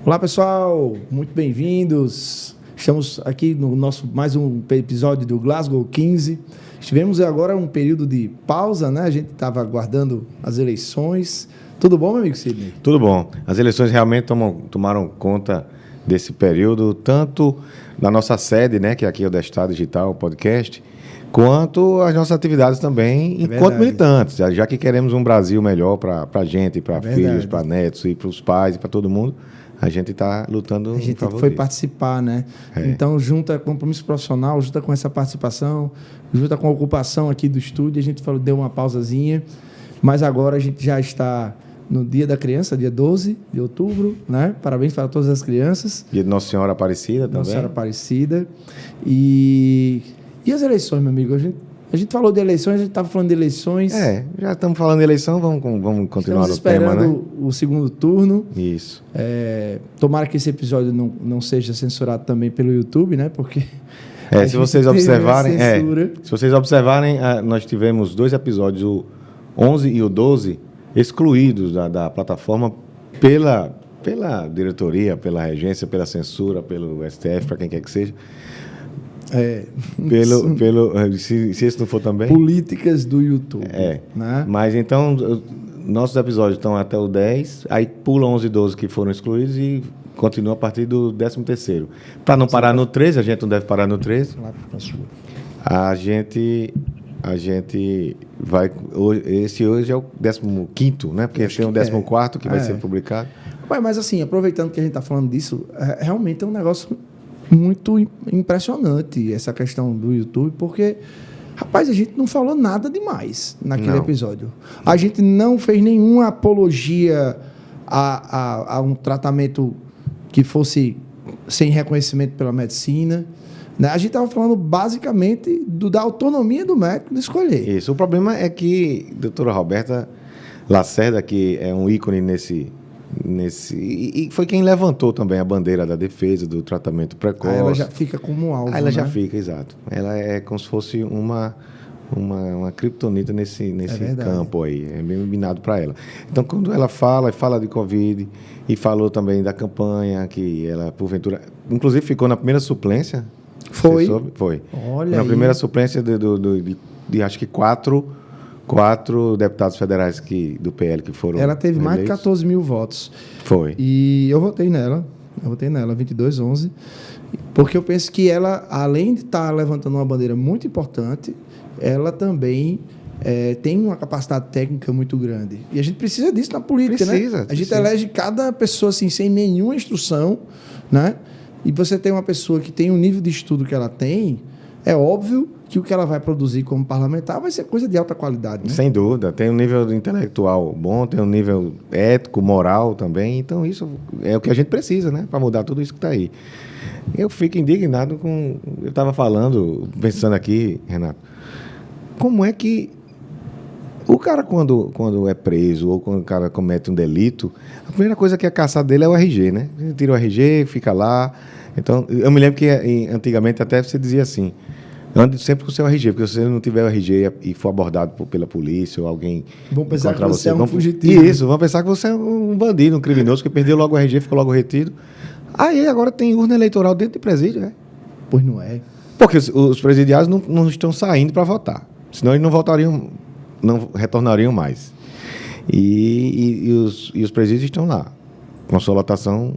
Olá, pessoal, muito bem-vindos. Estamos aqui no nosso mais um episódio do Glasgow 15. Tivemos agora um período de pausa, né? A gente estava aguardando as eleições. Tudo bom, meu amigo Sidney? Tudo bom. As eleições realmente tomaram conta desse período, tanto da nossa sede, né, que aqui é o Destado Digital Podcast, quanto as nossas atividades também enquanto militantes, já que queremos um Brasil melhor para a gente, para filhos, para netos e para os pais e para todo mundo. A gente está lutando. A gente foi participar, né? Então, junta compromisso profissional, junta com essa participação, junta com a ocupação aqui do estúdio, a gente deu uma pausazinha, mas agora a gente já está no Dia da Criança, dia 12 de outubro, né? Parabéns para todas as crianças. Dia de Nossa Senhora Aparecida também. Nossa Senhora Aparecida. E as eleições, meu amigo? A gente falou de eleições, a gente estava falando de eleições. Já estamos falando de eleição, vamos continuar no tema, né? Estamos esperando o segundo turno. Isso. Tomara que esse episódio não seja censurado também pelo YouTube, né? Porque se vocês observarem, nós tivemos 2 episódios, o 11 e o 12, excluídos da plataforma pela diretoria, pela regência, pela censura, pelo STF, para quem quer que seja. Se esse não for também... Políticas do YouTube. Né? Mas então, nossos episódios estão até o 10, aí pula 11 e 12 que foram excluídos e continua a partir do 13º. Para não parar no 13, a gente não deve parar no 13. A gente vai... Esse hoje é o 15º, né? Porque tem o 14º que vai ser publicado. Mas assim, aproveitando que a gente está falando disso, realmente é um negócio muito impressionante essa questão do YouTube, porque, rapaz, a gente não falou nada demais naquele episódio. A gente não fez nenhuma apologia a um tratamento que fosse sem reconhecimento pela medicina. Né? A gente estava falando basicamente da autonomia do médico de escolher. Isso. O problema é que a doutora Roberta Lacerda, que é um ícone e foi quem levantou também a bandeira da defesa do tratamento precoce. Aí ela já fica como alvo. Aí ela já fica, exato. Ela é como se fosse uma criptonita nesse campo aí. É bem minado para ela. Então, quando ela fala de Covid e falou também da campanha, que ela, porventura... Inclusive, ficou na primeira suplência. Foi? Foi. Olha na aí. primeira suplência de acho que quatro deputados federais do PL que foram Ela teve eleitos. mais de 14 mil votos. Foi. E eu votei nela, 22-11, porque eu penso que ela, além de estar levantando uma bandeira muito importante, ela também tem uma capacidade técnica muito grande. E a gente precisa disso na política, né? A gente elege cada pessoa assim, sem nenhuma instrução, né? E você tem uma pessoa que tem o nível de estudo que ela tem, é óbvio que o que ela vai produzir como parlamentar vai ser coisa de alta qualidade. Né? Sem dúvida. Tem um nível intelectual bom, tem um nível ético, moral também. Então, isso é o que a gente precisa, né? Para mudar tudo isso que está aí. Eu fico indignado com... Eu estava pensando aqui, Renato, como é que o cara, quando é preso ou quando o cara comete um delito, a primeira coisa que é caçada dele é o RG, né? Ele tira o RG, fica lá. Então, eu me lembro que antigamente até você dizia assim, ande sempre com o seu RG, porque se você não tiver o RG e for abordado pela polícia ou alguém... Vão pensar que você é um fugitivo. Isso, vão pensar que você é um bandido, um criminoso, que perdeu logo o RG, ficou logo retido. Aí agora tem urna eleitoral dentro de presídio, né? Pois não é. Porque os presidiários não estão saindo para votar. Senão eles não retornariam mais. E os presídios estão lá, com sua lotação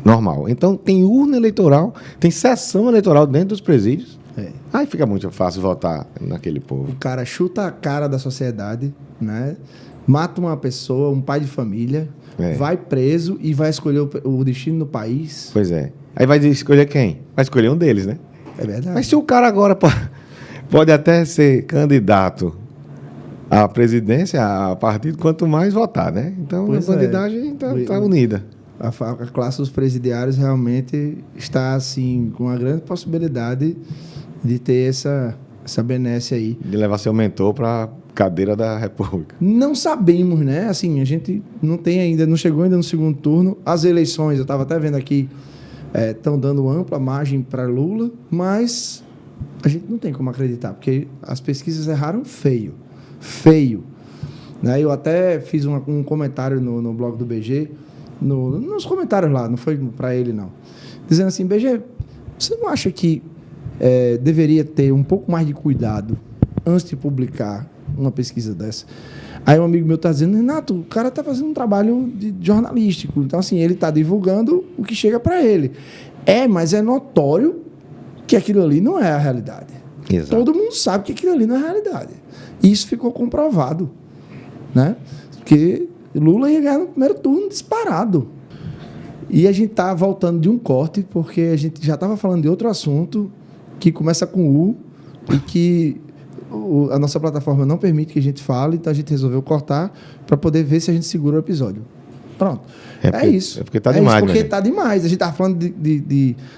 normal. Então, tem urna eleitoral, tem sessão eleitoral dentro dos presídios. Aí fica muito fácil votar naquele povo. O cara chuta a cara da sociedade, né? Mata uma pessoa, um pai de família, vai preso e vai escolher o destino do país. Pois é. Aí vai escolher quem? Vai escolher um deles, né? É verdade. Mas se o cara agora pode até ser candidato à presidência, a partido, quanto mais votar, né? Então, a bandidagem está unida. A classe dos presidiários realmente está, assim, com uma grande possibilidade de ter essa benesse aí. De levar seu mentor para a cadeira da República. Não sabemos, né? Assim, a gente não chegou ainda no segundo turno. As eleições, eu estava até vendo aqui, estão dando ampla margem para Lula, mas a gente não tem como acreditar, porque as pesquisas erraram feio. Né? Eu até fiz um comentário no blog do BG, nos comentários lá, não foi para ele, não. Dizendo assim, BG, você não acha que deveria ter um pouco mais de cuidado antes de publicar uma pesquisa dessa? Aí um amigo meu está dizendo, Renato, o cara está fazendo um trabalho jornalístico. Então, assim, ele está divulgando o que chega para ele. Mas é notório que aquilo ali não é a realidade. Exato. Todo mundo sabe que aquilo ali não é a realidade. E isso ficou comprovado, né? Porque Lula ia ganhar no primeiro turno disparado. E a gente está voltando de um corte, porque a gente já estava falando de outro assunto que começa com U e que a nossa plataforma não permite que a gente fale, então a gente resolveu cortar para poder ver se a gente segura o episódio. Pronto. É isso. É porque está demais. Porque está demais. A gente estava falando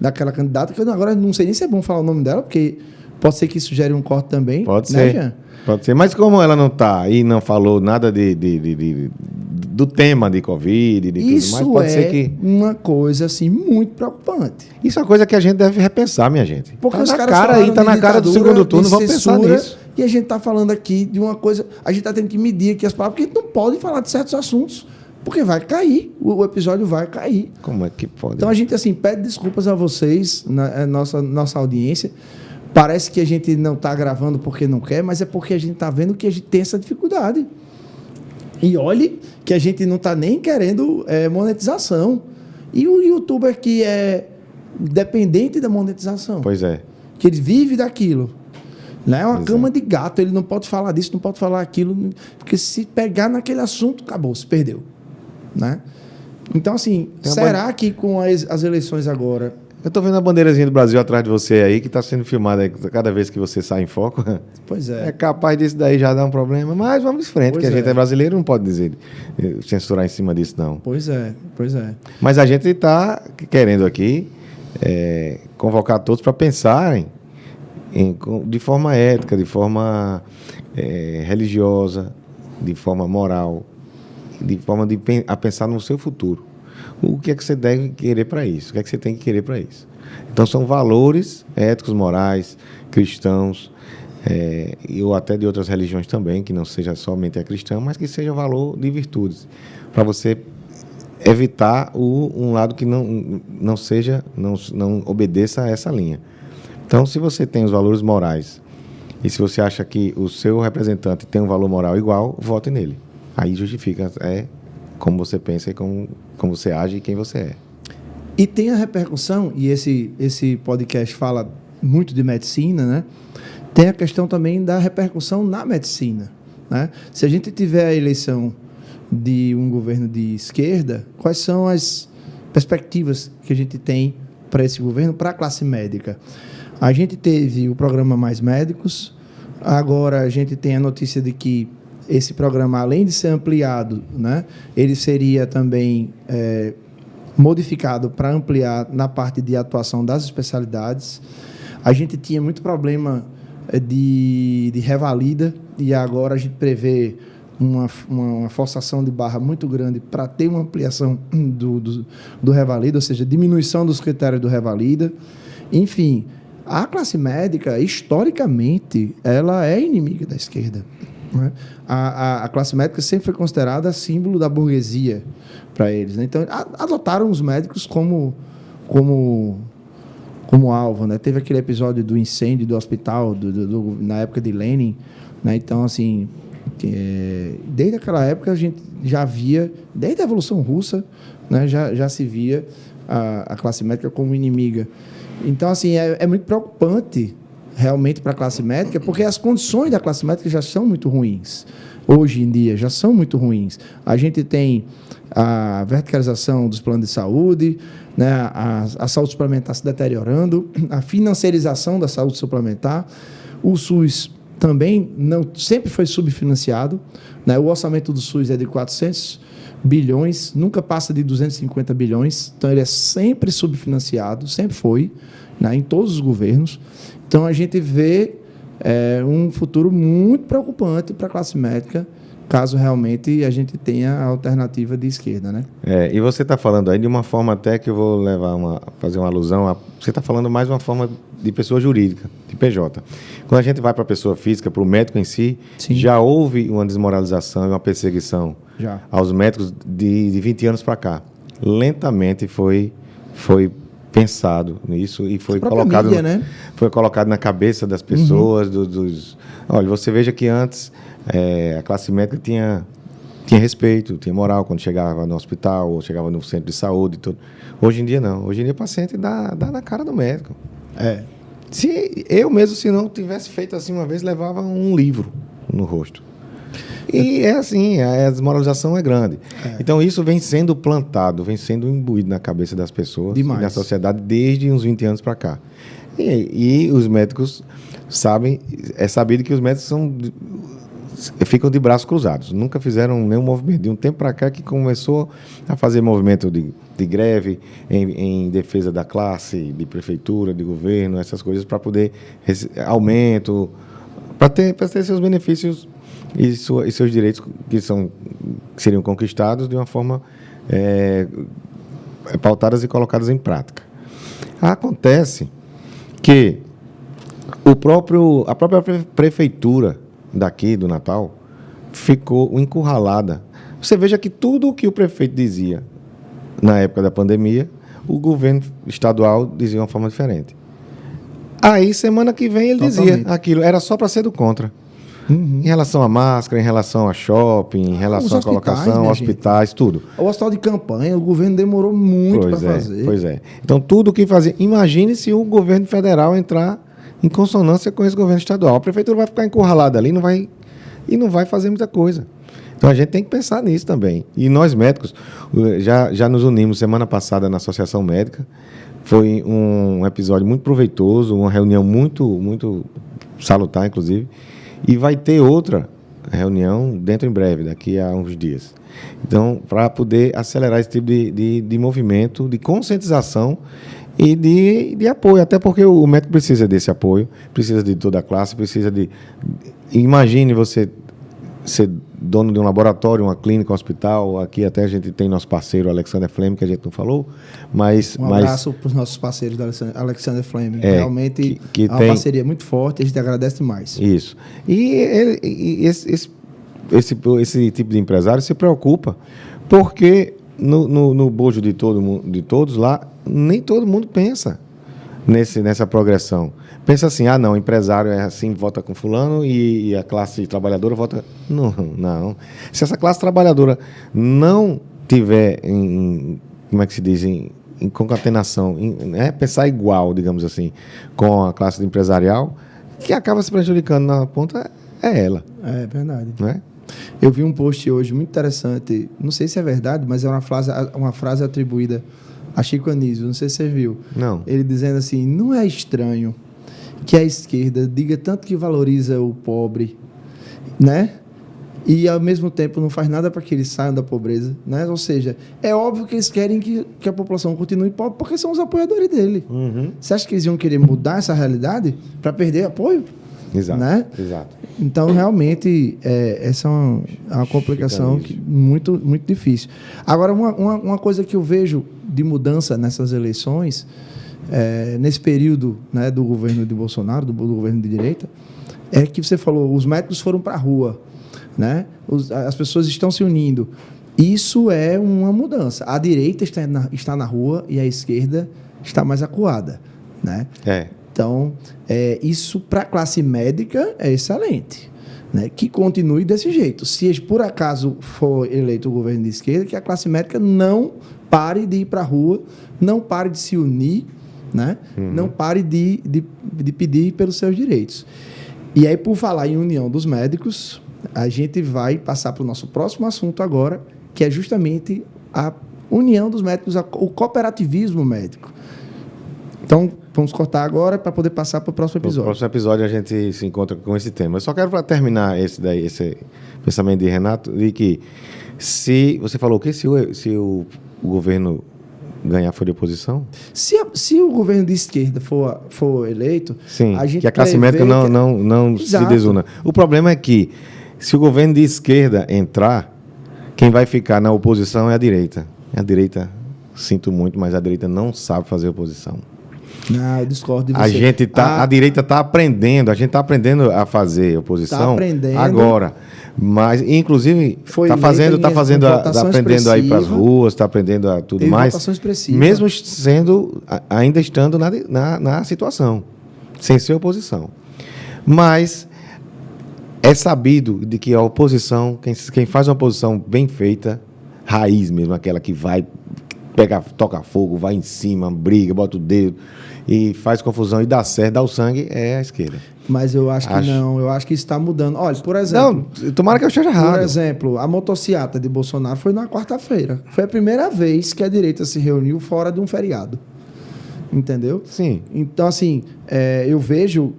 daquela candidata, que eu agora não sei nem se é bom falar o nome dela, porque pode ser que isso gere um corte também. Pode né, ser. Jean? Pode ser. Mas como ela não está e não falou nada do tema de Covid, de isso tudo mais, pode ser que... uma coisa assim muito preocupante. Isso é uma coisa que a gente deve repensar, minha gente. Porque tá os na caras cara aí, tá na cara do segundo turno, vamos pensar nisso. E a gente está falando aqui de uma coisa, a gente está tendo que medir aqui as palavras, porque a gente não pode falar de certos assuntos, porque vai cair, o episódio vai cair. Como é que pode? Então a gente assim pede desculpas a vocês, nossa audiência. Parece que a gente não está gravando porque não quer, mas é porque a gente está vendo que a gente tem essa dificuldade. E olhe que a gente não está nem querendo monetização. E o youtuber que é dependente da monetização. Pois é. Que ele vive daquilo. Né? É uma Pois cama de gato, ele não pode falar disso, não pode falar aquilo, porque se pegar naquele assunto, acabou, se perdeu. Né? Então, assim, será que com as eleições agora... Eu tô vendo a bandeirazinha do Brasil atrás de você aí, que está sendo filmada aí cada vez que você sai em foco. Pois é. É capaz disso daí já dar um problema, mas vamos em frente, Pois que a gente é. é brasileiro, não pode dizer, censurar em cima disso, não. Pois é. Mas a gente está querendo aqui convocar todos para pensarem de forma ética, de forma religiosa, de forma moral, de forma a pensar no seu futuro. O que é que você deve querer para isso? O que é que você tem que querer para isso? Então, são valores éticos, morais, cristãos, ou até de outras religiões também, que não seja somente a cristã, mas que seja valor de virtudes, para você evitar um lado que não obedeça a essa linha. Então, se você tem os valores morais e se você acha que o seu representante tem um valor moral igual, vote nele. Aí justifica como você pensa e como você age e quem você é. E tem a repercussão, e esse podcast fala muito de medicina, né? Tem a questão também da repercussão na medicina. Né? Se a gente tiver a eleição de um governo de esquerda, quais são as perspectivas que a gente tem para esse governo, para a classe médica? A gente teve o programa Mais Médicos, agora a gente tem a notícia de que esse programa, além de ser ampliado, né, ele seria também modificado para ampliar na parte de atuação das especialidades. A gente tinha muito problema de revalida e agora a gente prevê uma forçação de barra muito grande para ter uma ampliação do revalida, ou seja, diminuição dos critérios do revalida. Enfim, a classe médica, historicamente, ela é inimiga da esquerda. Né? A classe médica sempre foi considerada símbolo da burguesia para eles. Né? Então, adotaram os médicos como alvo. Né? Teve aquele episódio do incêndio do hospital na época de Lenin. Né? Então, assim, desde aquela época a gente já via, desde a Revolução Russa, né, já se via a classe médica como inimiga. Então, assim, é muito preocupante realmente para a classe médica, porque as condições da classe médica já são muito ruins. Hoje em dia, já são muito ruins. A gente tem a verticalização dos planos de saúde, né, a saúde suplementar se deteriorando, a financiarização da saúde suplementar. O SUS também sempre foi subfinanciado. Né, o orçamento do SUS é de 400 bilhões, nunca passa de 250 bilhões. Então, ele é sempre subfinanciado, sempre foi, né, em todos os governos. Então, a gente vê um futuro muito preocupante para a classe médica, caso realmente a gente tenha a alternativa de esquerda. Né? E você está falando aí de uma forma até que eu vou fazer uma alusão. Você está falando mais uma forma de pessoa jurídica, de PJ. Quando a gente vai para a pessoa física, para o médico em si, sim, já houve uma desmoralização e uma perseguição aos médicos de 20 anos para cá. lentamente foi pensado nisso e foi colocado, mídia, né? foi colocado na cabeça das pessoas, Olha, você veja que antes a classe médica tinha respeito, tinha moral quando chegava no hospital ou chegava no centro de saúde e tudo. Hoje em dia não. Hoje em dia o paciente dá na cara do médico. Se não tivesse feito assim uma vez, levava um livro no rosto. E é assim, a desmoralização é grande. Então isso vem sendo plantado, vem sendo imbuído na cabeça das pessoas e na sociedade desde uns 20 anos para cá. E os médicos sabem, é sabido que os médicos ficam de braços cruzados, nunca fizeram nenhum movimento. De um tempo para cá que começou a fazer movimento de greve em defesa da classe, de prefeitura, de governo, essas coisas, para poder aumento, para ter seus benefícios e seus direitos que seriam conquistados de uma forma pautadas e colocadas em prática. Acontece que a própria prefeitura daqui do Natal ficou encurralada. Você veja que tudo o que o prefeito dizia na época da pandemia, o governo estadual dizia de uma forma diferente. Aí, semana que vem, ele dizia aquilo. Era só para ser do contra. Em relação à máscara, em relação a shopping, em relação à colocação, hospitais, tudo. O hospital de campanha, o governo demorou muito para fazer. Pois é. Então, tudo o que fazia... Imagine se o governo federal entrar em consonância com esse governo estadual. A prefeitura vai ficar encurralada ali e não vai fazer muita coisa. Então, a gente tem que pensar nisso também. E nós, médicos, já nos unimos semana passada na Associação Médica. Foi um episódio muito proveitoso, uma reunião muito, muito salutar, inclusive. E vai ter outra reunião dentro em breve, daqui a uns dias. Então, para poder acelerar esse tipo de movimento, de conscientização e de apoio. Até porque o médico precisa desse apoio, precisa de toda a classe, precisa de... Imagine você ser dono de um laboratório, uma clínica, um hospital. Aqui até a gente tem nosso parceiro, Alexander Fleming, que a gente não falou. Mas, um abraço para os nossos parceiros da Alexander Fleming. Realmente é uma parceria muito forte, a gente agradece demais. Isso. E esse tipo de empresário se preocupa, porque no bojo de todos lá, nem todo mundo pensa nessa progressão. Pensa assim, não, o empresário é assim, vota com fulano e a classe trabalhadora vota... Não. Se essa classe trabalhadora não tiver como é que se diz, em concatenação, pensar igual, digamos assim, com a classe empresarial, que acaba se prejudicando na ponta é ela. É verdade. Não é? Eu vi um post hoje muito interessante, não sei se é verdade, mas é uma frase atribuída a Chico Anísio, não sei se você viu. Não. Ele dizendo assim, não é estranho que a esquerda diga tanto que valoriza o pobre, né? E, ao mesmo tempo, não faz nada para que eles saiam da pobreza, né? Ou seja, é óbvio que eles querem que a população continue pobre porque são os apoiadores dele. Você acha que eles iam querer mudar essa realidade para perder apoio? Exato, né? Exato. Então, realmente, essa é uma complicação muito, muito difícil. Agora, uma coisa que eu vejo de mudança nessas eleições, nesse período, né, do governo de Bolsonaro, do governo de direita, é que você falou, os médicos foram para a rua, né? As pessoas estão se unindo. Isso é uma mudança. A direita está na rua e a esquerda está mais acuada, né? Então, isso para a classe médica é excelente, né? Que continue desse jeito. Se por acaso for eleito o governo de esquerda, que a classe médica não pare de ir para a rua, não pare de se unir, né? Não pare de pedir pelos seus direitos. E aí, por falar em união dos médicos, a gente vai passar para o nosso próximo assunto agora, que é justamente a união dos médicos, o cooperativismo médico. Então, vamos cortar agora para poder passar para o próximo episódio. No próximo episódio a gente se encontra com esse tema. Eu só quero, para terminar esse pensamento de Renato, de que se você falou que se o governo ganhar for de oposição? Se o governo de esquerda for eleito, sim, a gente que a classe médica não se desuna. O problema é que se o governo de esquerda entrar, quem vai ficar na oposição é a direita. A direita, sinto muito, mas a direita não sabe fazer oposição. Não, eu discordo de você. A direita está aprendendo, a gente está aprendendo a fazer oposição tá aprendendo, agora. Mas, inclusive, está aprendendo a ir para as ruas, está aprendendo a tudo mais. Mesmo ainda estando na situação, sem ser oposição. Mas é sabido de que a oposição, quem faz uma oposição bem feita, raiz mesmo, aquela que vai, toca fogo, vai em cima, briga, bota o dedo e faz confusão e dá certo, dá o sangue, é a esquerda. Mas eu acho que não, eu acho que isso está mudando. Olha, por exemplo... Não, tomara que eu esteja errado. Por exemplo, a motociata de Bolsonaro foi na quarta-feira. Foi a primeira vez que a direita se reuniu fora de um feriado. Entendeu? Sim. Então, assim, eu vejo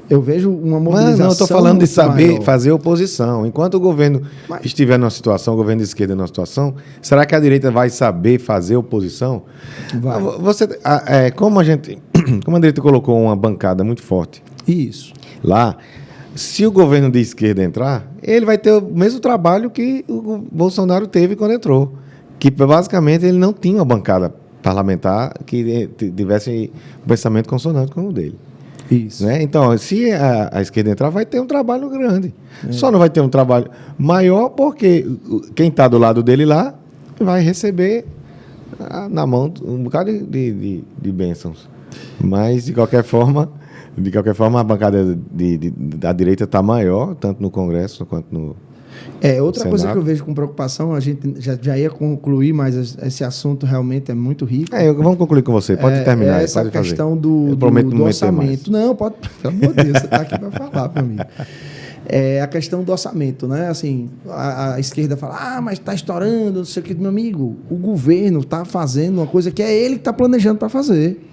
uma mobilização. Não, eu estou falando de saber fazer oposição. Enquanto o governo estiver numa situação, o governo de esquerda numa situação, será que a direita vai saber fazer oposição? Vai. Como a direita colocou uma bancada muito forte. Isso. Lá, se o governo de esquerda entrar, ele vai ter o mesmo trabalho que o Bolsonaro teve quando entrou. Que basicamente ele não tinha uma bancada parlamentar que tivesse um pensamento consonante com o dele. Isso. Né? Então, se a esquerda entrar, vai ter um trabalho grande. Só não vai ter um trabalho maior porque quem está do lado dele lá vai receber na mão um bocado de bênçãos. Mas, de qualquer forma, a bancada da direita está maior, tanto no Congresso quanto no outra Senado. coisa que eu vejo com preocupação, a gente já ia concluir, mas esse assunto realmente é muito rico. Vamos concluir com você, pode terminar. Essa pode questão fazer. do orçamento. Não, pode, pelo amor de Deus, você está aqui para falar para mim. É a questão do orçamento, né? Assim, a esquerda fala, mas está estourando, não sei o que, meu amigo. O governo está fazendo uma coisa que é ele que está planejando para fazer.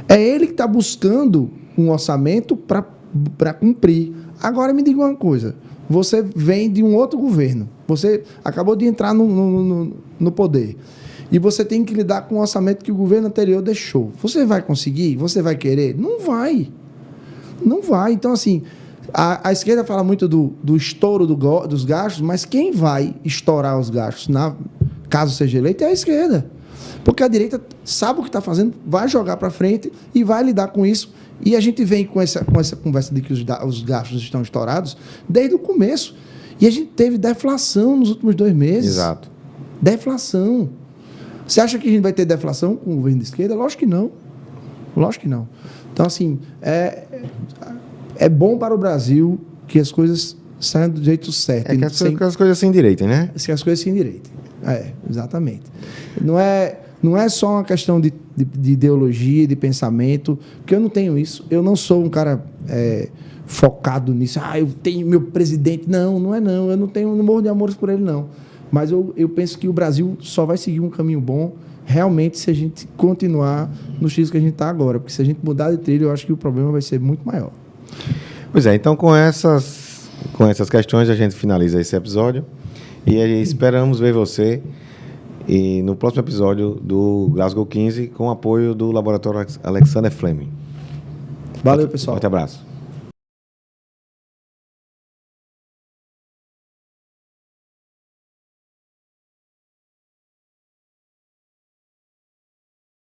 É ele que está buscando um orçamento para cumprir. Agora me diga uma coisa. Você vem de um outro governo. Você acabou de entrar no poder. E você tem que lidar com o orçamento que o governo anterior deixou. Você vai conseguir? Você vai querer? Não vai. Não vai. Então, assim, a esquerda fala muito do estouro dos gastos, mas quem vai estourar os gastos, caso seja eleito, é a esquerda. Porque a direita sabe o que está fazendo, vai jogar para frente e vai lidar com isso. E a gente vem com essa conversa de que os gastos estão estourados desde o começo. E a gente teve deflação nos últimos 2 meses. Exato. Deflação. Você acha que a gente vai ter deflação com o governo de esquerda? Lógico que não. Lógico que não. Então, assim, é bom para o Brasil que as coisas saiam do jeito certo. Que as coisas se endireitem, né? Que as coisas se endireitem. Exatamente. Não é só uma questão de ideologia, de pensamento, porque eu não tenho isso. Eu não sou um cara focado nisso. Eu tenho meu presidente. Não é não. Eu não morro de amores por ele, não. Mas eu penso que o Brasil só vai seguir um caminho bom realmente se a gente continuar no X que a gente está agora. Porque se a gente mudar de trilho, eu acho que o problema vai ser muito maior. Pois é, então com essas questões a gente finaliza esse episódio e esperamos ver você no próximo episódio do Glasgow 15 com o apoio do Laboratório Alexander Fleming. Valeu, pessoal. Forte abraço.